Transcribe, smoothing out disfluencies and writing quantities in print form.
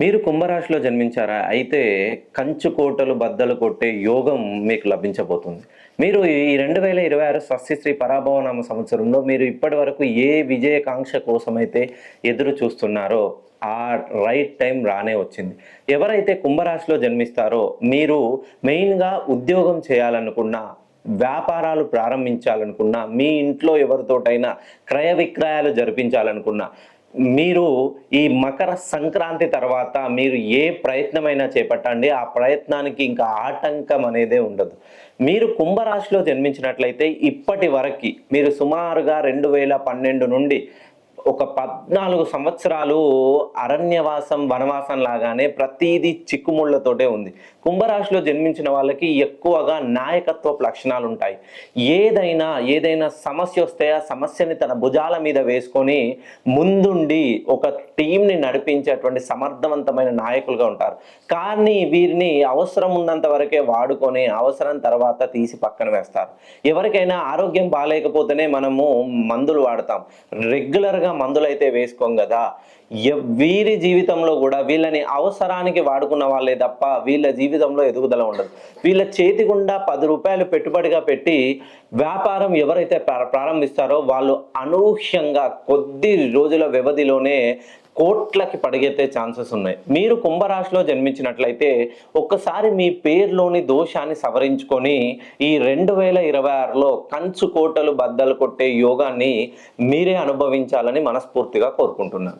మీరు కుంభరాశిలో జన్మించారా? అయితే కంచు కోటలు బద్దలు కొట్టే యోగం మీకు లభించబోతుంది. మీరు ఈ 2026 స్వస్తిశ్రీ పరాభవనామ సంవత్సరంలో మీరు ఇప్పటివరకు ఏ విజయకాంక్ష కోసమైతే ఎదురు చూస్తున్నారో ఆ రైట్ టైం రానే వచ్చింది. ఎవరైతే కుంభరాశిలో జన్మిస్తారో మీరు మెయిన్‌గా ఉద్యోగం చేయాలనుకున్నా, వ్యాపారాలు ప్రారంభించాలనుకున్నా, మీ ఇంట్లో ఎవరితోటైనా క్రయ విక్రయాలు జరిపించాలనుకున్నా, మీరు ఈ మకర సంక్రాంతి తర్వాత మీరు ఏ ప్రయత్నమైనా చేపట్టండి. ఆ ప్రయత్నానికి ఇంకా ఆటంకం అనేదే ఉండదు. మీరు కుంభరాశిలో జన్మించినట్లయితే ఇప్పటి వరకి మీరు సుమారుగా 2012 నుండి ఒక 14 సంవత్సరాలు అరణ్యవాసం, వనవాసం లాగానే ప్రతీదీ చిక్కుముళ్ళతోటే ఉంది. కుంభరాశిలో జన్మించిన వాళ్ళకి ఎక్కువగా నాయకత్వపు లక్షణాలుంటాయి. ఏదైనా సమస్యొస్తే ఆ సమస్యని తన భుజాల మీద వేసుకొని ముందుండి ఒక టీమ్‌ని నడిపించేటువంటి సమర్థవంతమైన నాయకులుగా ఉంటారు. కానీ వీరిని అవసరం ఉన్నంత వరకే వాడుకొని, అవసరం తర్వాత తీసి పక్కన వేస్తారు. ఎవరికైనా ఆరోగ్యం బాలేకపోతేనే మనము మందులు వాడతాం. రెగ్యులర్‌గా మందులైతే వేసుకోం గదా! వీరి జీవితంలో గూడా వీళ్ళని అవసరానికి వాడుకున్న వాళ్ళే తప్ప వీళ్ళ జీవితంలో ఎదుగుదల ఉండదు. వీళ్ళ చేతి గుండా రూ. 10 పెట్టుబడిగా పెట్టి వ్యాపారం ఎవరైతే ప్రారంభిస్తారో వాళ్ళు అనూహ్యంగా కొద్ది రోజుల వ్యవధిలోనే కోట్లకి పడిగెత్తే ఛాన్సెస్ ఉన్నాయి. మీరు కుంభరాశిలో జన్మించినట్లయితే ఒక్కసారి మీ పేరులోని దోషాన్ని సవరించుకొని ఈ 2026లో కంచు కోటలు బద్దలు కొట్టే యోగాన్ని మీరే అనుభవించాలని మనస్ఫూర్తిగా కోరుకుంటున్నాను.